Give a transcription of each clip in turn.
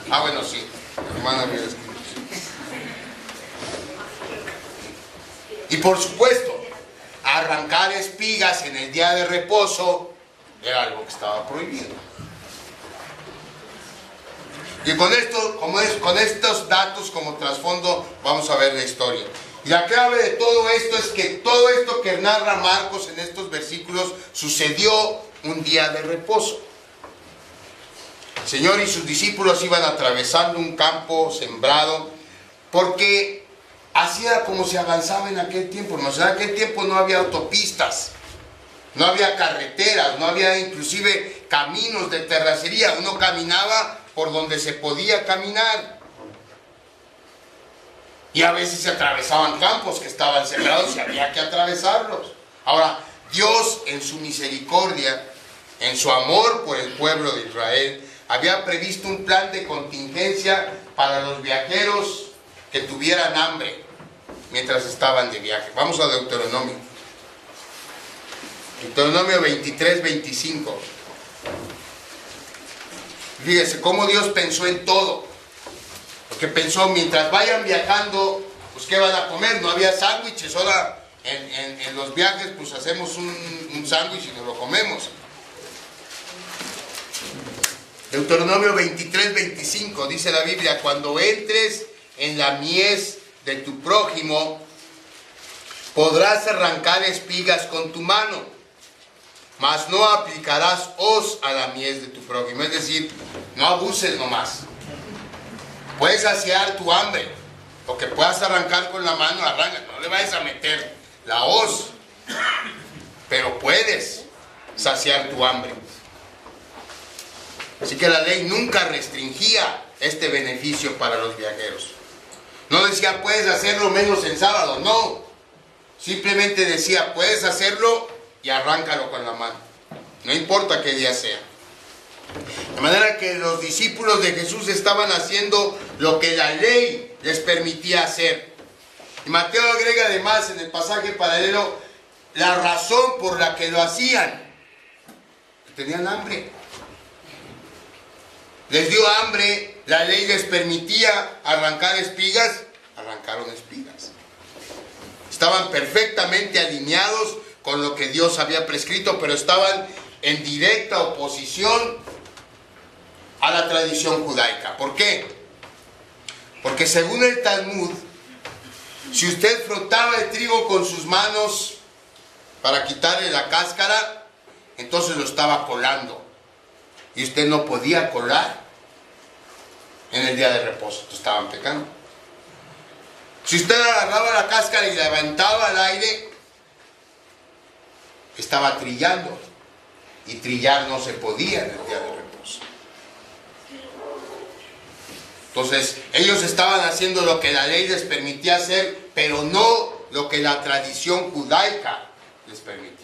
Ah, bueno, sí. Hermana había escrito. Y por supuesto, arrancar espigas en el día de reposo era algo que estaba prohibido. Y con estos datos como trasfondo vamos a ver la historia. Y la clave de todo esto es que todo esto que narra Marcos en estos versículos sucedió un día de reposo. El Señor y sus discípulos iban atravesando un campo sembrado, porque así era como se avanzaba en aquel tiempo. En aquel tiempo no había autopistas, no había carreteras, no había inclusive caminos de terracería. Uno caminaba por donde se podía caminar. Y a veces se atravesaban campos que estaban sembrados y había que atravesarlos. Ahora, Dios en su misericordia, en su amor por el pueblo de Israel, había previsto un plan de contingencia para los viajeros que tuvieran hambre mientras estaban de viaje. Vamos a Deuteronomio. Deuteronomio 23, 25. Fíjese cómo Dios pensó en todo. Porque pensó, mientras vayan viajando, pues ¿qué van a comer? No había sándwiches. Ahora en los viajes pues hacemos un sándwich y nos lo comemos. Deuteronomio 23, 25 dice la Biblia: cuando entres en la mies de tu prójimo, podrás arrancar espigas con tu mano, mas no aplicarás hoz a la mies de tu prójimo. Es decir, no abuses nomás. Puedes saciar tu hambre, lo que puedas arrancar con la mano, arranca. No le vayas a meter la hoz, pero puedes saciar tu hambre. Así que la ley nunca restringía este beneficio para los viajeros. No decía, puedes hacerlo menos en sábado. No. Simplemente decía, puedes hacerlo y arráncalo con la mano. No importa qué día sea. De manera que los discípulos de Jesús estaban haciendo lo que la ley les permitía hacer. Y Mateo agrega además en el pasaje paralelo la razón por la que lo hacían. Tenían hambre. Les dio hambre, la ley les permitía arrancar espigas, arrancaron espigas. Estaban perfectamente alineados con lo que Dios había prescrito, pero estaban en directa oposición a la tradición judaica. ¿Por qué? Porque según el Talmud, si usted frotaba el trigo con sus manos para quitarle la cáscara, entonces lo estaba colando. Y usted no podía colar en el día de reposo. Entonces estaban pecando. Si usted agarraba la cáscara y la levantaba al aire, estaba trillando. Y trillar no se podía en el día de reposo. Entonces, ellos estaban haciendo lo que la ley les permitía hacer, pero no lo que la tradición judaica les permitía.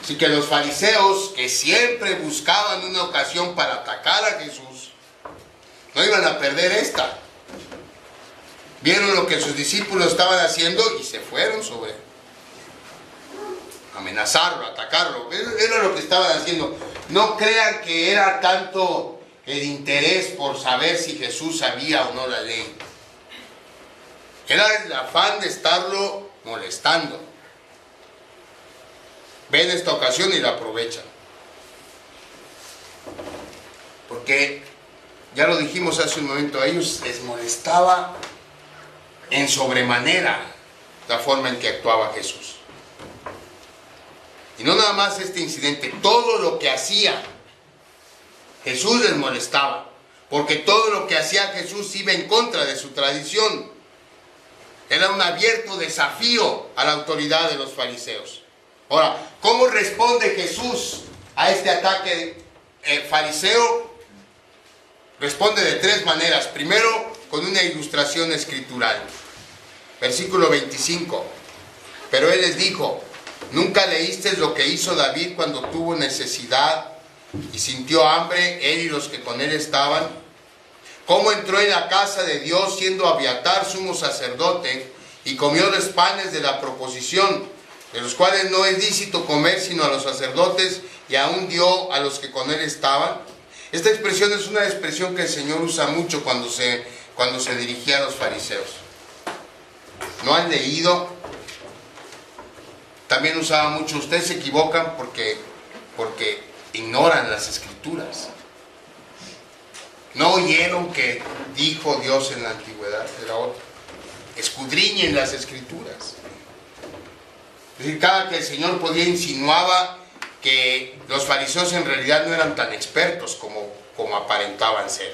Así que los fariseos, que siempre buscaban una ocasión para atacar a Jesús, no iban a perder esta. Vieron lo que sus discípulos estaban haciendo y se fueron sobre él. Amenazarlo, atacarlo. Era lo que estaban haciendo. No crean que era tanto el interés por saber si Jesús sabía o no la ley. Era el afán de estarlo molestando. Ven esta ocasión y la aprovechan. Porque, ya lo dijimos hace un momento, a ellos les molestaba en sobremanera la forma en que actuaba Jesús. Y no nada más este incidente, todo lo que hacía Jesús les molestaba. Porque todo lo que hacía Jesús iba en contra de su tradición. Era un abierto desafío a la autoridad de los fariseos. Ahora, ¿cómo responde Jesús a este ataque fariseo? Responde de tres maneras. Primero, con una ilustración escritural. Versículo 25. Pero él les dijo: ¿nunca leísteis lo que hizo David cuando tuvo necesidad y sintió hambre, él y los que con él estaban? ¿Cómo entró en la casa de Dios siendo Abiatar sumo sacerdote y comió los panes de la proposición, de los cuales no es lícito comer sino a los sacerdotes, y aún dio a los que con él estaban? Esta expresión es una expresión que el Señor usa mucho cuando se dirigía a los fariseos. ¿No han leído? También usaba mucho, ustedes se equivocan porque ignoran las Escrituras. ¿No oyeron que dijo Dios en la antigüedad? Era otro. Escudriñen las Escrituras. Es decir, cada que el Señor podía insinuaba que los fariseos en realidad no eran tan expertos como aparentaban ser.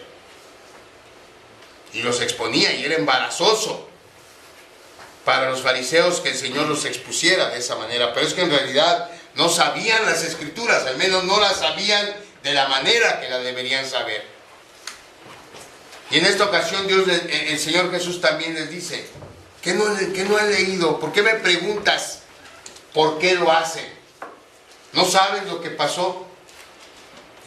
Y los exponía, y era embarazoso para los fariseos que el Señor los expusiera de esa manera. Pero es que en realidad no sabían las Escrituras, al menos no las sabían de la manera que la deberían saber. Y en esta ocasión el Señor Jesús también les dice, ¿qué no han leído? ¿Por qué me preguntas por qué lo hacen? ¿No sabes lo que pasó?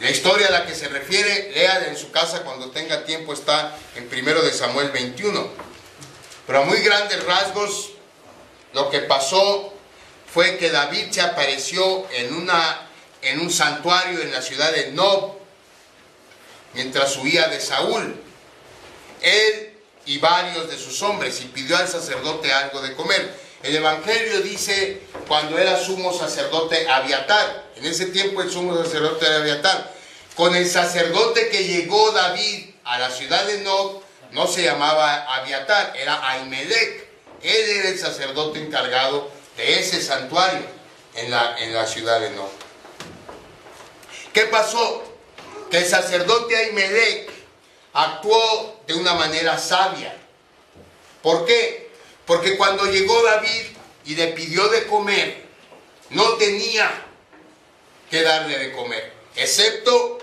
La historia a la que se refiere, léala en su casa cuando tenga tiempo, está en 1 de Samuel 21. Pero a muy grandes rasgos, lo que pasó fue que David se apareció en un santuario en la ciudad de Nob, mientras huía de Saúl, él y varios de sus hombres, y pidió al sacerdote algo de comer. El Evangelio dice cuando era sumo sacerdote Abiatar. En ese tiempo el sumo sacerdote era Abiatar. Con el sacerdote que llegó David a la ciudad de Nob, no se llamaba Abiatar, era Ahimelech. Él era el sacerdote encargado de ese santuario en la ciudad de Nob. ¿Qué pasó? Que el sacerdote Ahimelech actuó de una manera sabia. ¿Por qué? Porque cuando llegó David y le pidió de comer, no tenía que darle de comer, excepto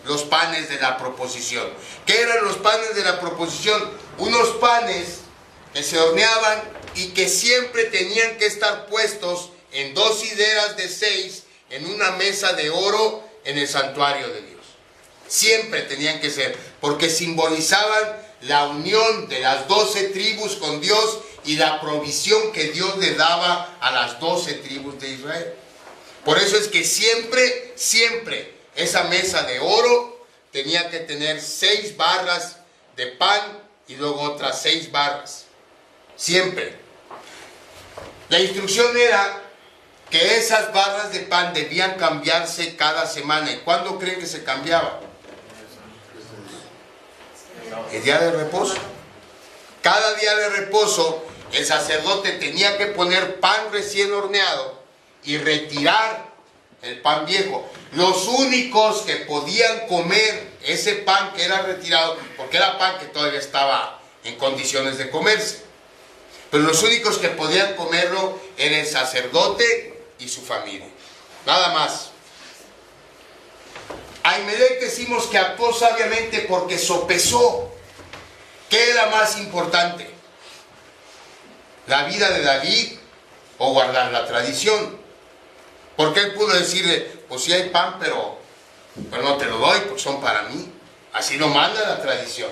los panes de la proposición. ¿Qué eran los panes de la proposición? Unos panes que se horneaban y que siempre tenían que estar puestos en 2 hileras de 6 en una mesa de oro en el santuario de Dios. Siempre tenían que ser, porque simbolizaban la unión de las 12 tribus con Dios y la provisión que Dios le daba a las 12 tribus de Israel. Por eso es que siempre esa mesa de oro tenía que tener 6 barras de pan y luego otras 6 barras. Siempre. La instrucción era que esas barras de pan debían cambiarse cada semana. ¿Y cuándo creen que se cambiaba? El día de reposo. Cada día de reposo el sacerdote tenía que poner pan recién horneado y retirar el pan viejo. Los únicos que podían comer ese pan que era retirado, porque era pan que todavía estaba en condiciones de comerse, pero los únicos que podían comerlo era el sacerdote y su familia. Nada más. Ahimelech decimos que actuó sabiamente porque sopesó qué era más importante, la vida de David o guardar la tradición. Porque él pudo decirle, pues sí hay pan, pero no te lo doy porque son para mí. Así lo manda la tradición.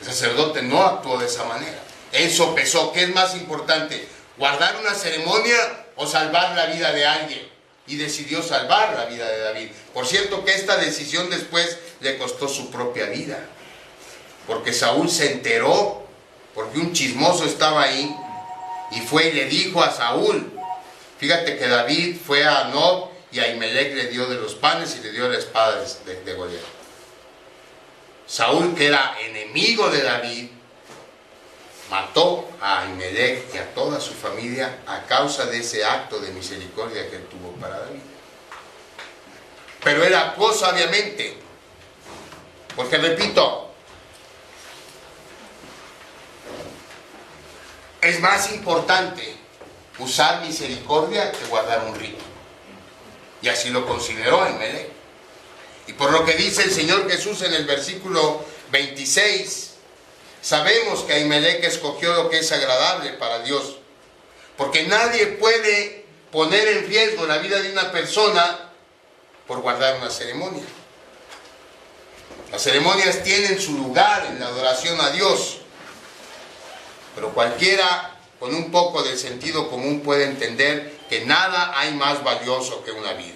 El sacerdote no actuó de esa manera. Él sopesó qué es más importante, guardar una ceremonia o salvar la vida de alguien. Y decidió salvar la vida de David. Por cierto que esta decisión después le costó su propia vida. Porque Saúl se enteró, porque un chismoso estaba ahí, y fue y le dijo a Saúl, fíjate que David fue a Nob y Ahimelech le dio de los panes y le dio la espada de Goliat. Saúl, que era enemigo de David, mató a Ahimelech y a toda su familia a causa de ese acto de misericordia que él tuvo para David. Pero él actuó sabiamente, porque repito, es más importante usar misericordia que guardar un rito. Y así lo consideró Ahimelech. Y por lo que dice el Señor Jesús en el versículo 26, sabemos que Ahimelech escogió lo que es agradable para Dios, porque nadie puede poner en riesgo la vida de una persona por guardar una ceremonia. Las ceremonias tienen su lugar en la adoración a Dios, pero cualquiera con un poco de sentido común puede entender que nada hay más valioso que una vida.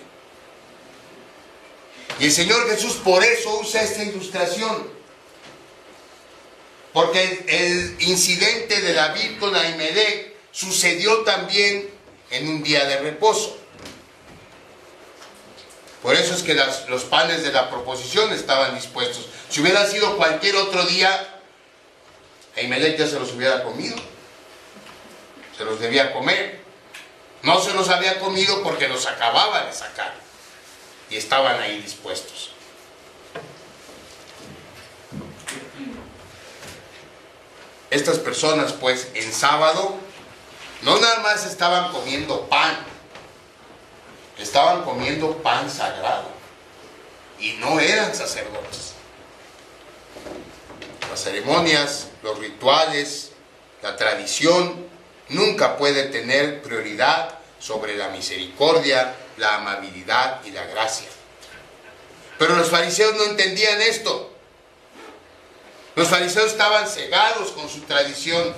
Y el Señor Jesús por eso usa esta ilustración. Porque el incidente de David con Ahimelech sucedió también en un día de reposo. Por eso es que los panes de la proposición estaban dispuestos. Si hubiera sido cualquier otro día, Ahimelech ya se los hubiera comido. Se los debía comer. No se los había comido porque los acababa de sacar. Y estaban ahí dispuestos. Estas personas, pues, en sábado, no nada más estaban comiendo pan. Estaban comiendo pan sagrado. Y no eran sacerdotes. Las ceremonias, los rituales, la tradición, nunca puede tener prioridad sobre la misericordia, la amabilidad y la gracia. Pero los fariseos no entendían esto. Los fariseos estaban cegados con su tradición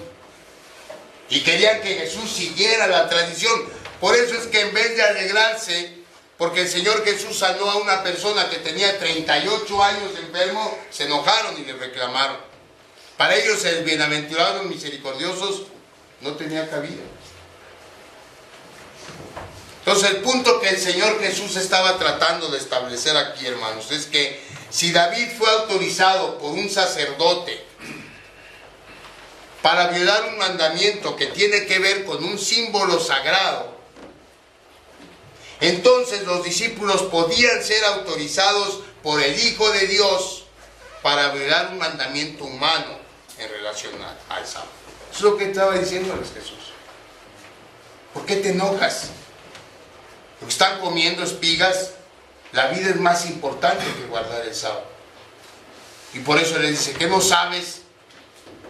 y querían que Jesús siguiera la tradición. Por eso es que en vez de alegrarse, porque el Señor Jesús sanó a una persona que tenía 38 años de enfermo, se enojaron y le reclamaron. Para ellos el bienaventurados misericordiosos no tenía cabida. Entonces el punto que el Señor Jesús estaba tratando de establecer aquí, hermanos, es que si David fue autorizado por un sacerdote para violar un mandamiento que tiene que ver con un símbolo sagrado, entonces los discípulos podían ser autorizados por el Hijo de Dios para violar un mandamiento humano en relación al sábado. Eso es lo que estaba diciéndoles Jesús. ¿Por qué te enojas? Porque están comiendo espigas. La vida es más importante que guardar el sábado. Y por eso les dice, ¿qué no sabes?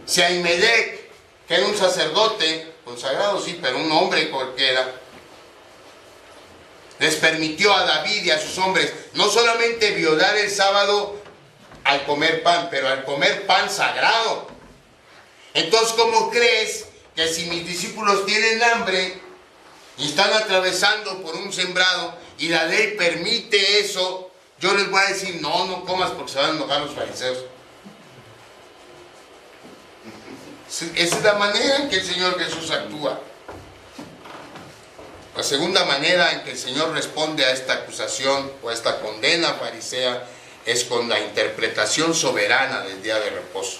Si Ahimelech, que era un sacerdote consagrado, sí, pero un hombre cualquiera, les permitió a David y a sus hombres no solamente violar el sábado al comer pan, pero al comer pan sagrado. Entonces, ¿cómo crees que si mis discípulos tienen hambre y están atravesando por un sembrado y la ley permite eso, yo les voy a decir, no, no comas porque se van a enojar los fariseos? Esa es la manera en que el Señor Jesús actúa. La segunda manera en que el Señor responde a esta acusación o a esta condena farisea es con la interpretación soberana del día de reposo.